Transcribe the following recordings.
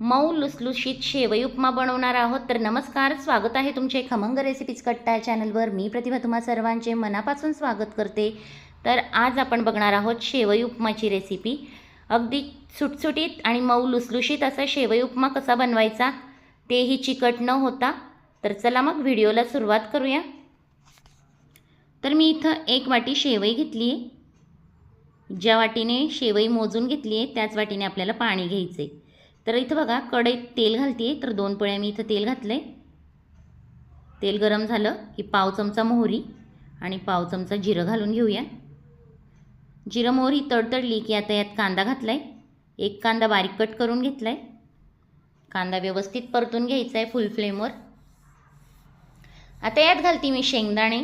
मऊ लुसलुशीत शेवई उपमा बनवणार आहोत। तर नमस्कार, स्वागत आहे तुमचे खमंग रेसिपीज कट्टा चॅनलवर। मी प्रतिभा तुम्हा सर्वांचे मनापासून स्वागत करते। तर आज आपण बघणार आहोत शेवई उपमाची रेसिपी। अगदी सुटसुटीत आणि मऊ लुसलुशीत असा शेवई उपमा कसा बनवायचा, तेही चिकट न होता। तर चला मग व्हिडिओला सुरुवात करूया। तर मी इथं 1 वाटी शेवई घेतली आहे। ज्या वाटीने शेवई मोजून घेतली आहे त्याच वाटीने आपल्याला पाणी घ्यायचं आहे। तर इथं बघा, कढईत तेल घालते आहे। तर 2 पळ्या मी इथं तेल घातलं आहे। तेल गरम झालं की पाव चमचा मोहरी आणि पाव चमचा जिरं घालून घेऊया। जिरं मोहरी तडतडली की आता यात कांदा घातला आहे। 1 कांदा बारीक कट करून घेतला आहे। कांदा व्यवस्थित परतून घ्यायचा आहे फुल फ्लेमवर। आता यात घालते मी शेंगदाणे।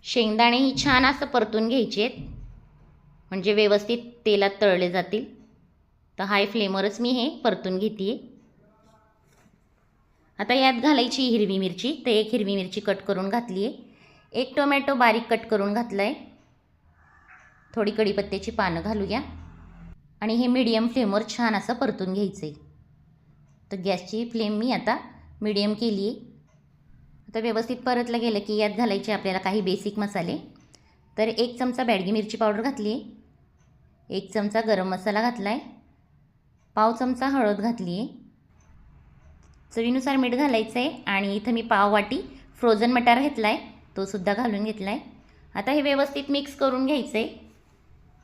शेंगदाणे ही छान असं परतून घ्यायचे आहेत, म्हणजे व्यवस्थित तेलात तळले जातील। तर हाय फ्लेमवरच मी हे परतून घेते आहे। आता यात घालायची हिरवी मिरची। तर 1 हिरवी मिरची कट करून घातली आहे। 1 टोमॅटो बारीक कट करून घातला आहे। थोडी कढीपत्त्याची पानं घालूया आणि हे मीडियम फ्लेमवर छान असं परतून घ्यायचं आहे। तर गॅसची फ्लेम मी आता मीडियम केली आहे। आता व्यवस्थित परतलं गेलं की यात घालायचे आपल्याला काही बेसिक मसाले। तर 1 चमचा बॅडगी मिरची पावडर घातली आहे। 1 चमचा गरम मसाला घातला आहे। पाव चमचा हळद घातली आहे। चवीनुसार मीठ घालायचं आहे आणि इथं मी पाव वाटी फ्रोझन मटार घेतला आहे, तो सुद्धा घालून घेतला आहे। आता हे व्यवस्थित मिक्स करून घ्यायचं आहे।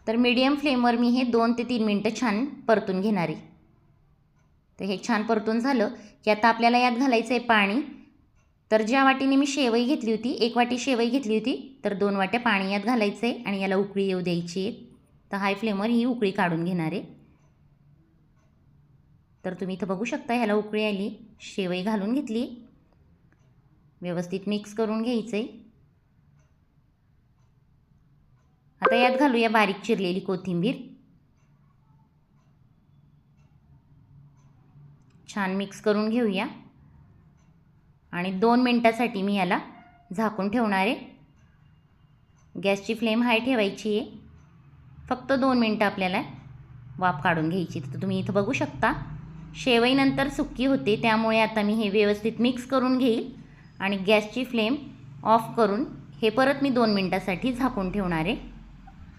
तर मीडियम फ्लेमवर मी हे 2 ते 3 मिनटं छान परतून घेणार आहे। तर हे छान परतून झालं की आता आपल्याला यात घालायचं आहे पाणी। तर ज्या वाटीने मी शेवई घेतली होती, 1 वाटी शेवई घेतली होती, तर 2 वाट्या पाणी यात घालायचं आहे आणि याला उकळी येऊ द्यायची आहे। तर हाय फ्लेमवर ही उकळी काढून घेणार आहे। तर तुम्ही इथं बघू शकता, ह्याला उकळी आली। शेवई घालून घेतली, व्यवस्थित मिक्स करून घ्यायचं आहे। आता यात घालूया बारीक चिरलेली कोथिंबीर। छान मिक्स करून घेऊया आणि 2 मिनटासाठी मी याला झाकून ठेवणार आहे। गॅसची फ्लेम हाय ठेवायची आहे। फक्त 2 मिनटं आपल्याला वाफ काढून घ्यायची। तर तुम्ही इथं बघू शकता, शेवईनंतर सुक्की होते, त्यामुळे आता मी हे व्यवस्थित मिक्स करून घेईल आणि गॅसची फ्लेम ऑफ करून हे परत मी 2 मिनटासाठी झाकून ठेवणार आहे।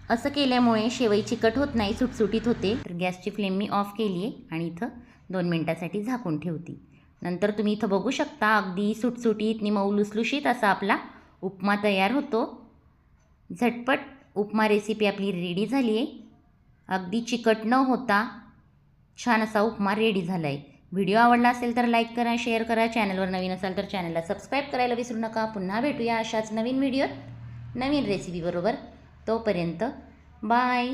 असं केल्यामुळे शेवई चिकट होत नाही, सुटसुटीत होते। तर गॅसची फ्लेम मी ऑफ केली आहे आणि इथं 2 मिनटासाठी झाकून ठेवते। नंतर तुम्ही इथं बघू शकता, अगदी सुटसुटीत आणि मऊ लुसलुशीत असा आपला उपमा तयार होतो। झटपट उपमा रेसिपी आपली रेडी झाली आहे। अगदी चिकट न होता छान असा उपमा रेडी झाला आहे। व्हिडिओ आवडला असेल तर लाईक करा, शेअर करा। चॅनलवर नवीन असाल तर चॅनलला सबस्क्राईब करायला विसरू नका। पुन्हा भेटूया अशाच नवीन व्हिडिओत नवीन रेसिपीबरोबर। तोपर्यंत बाय।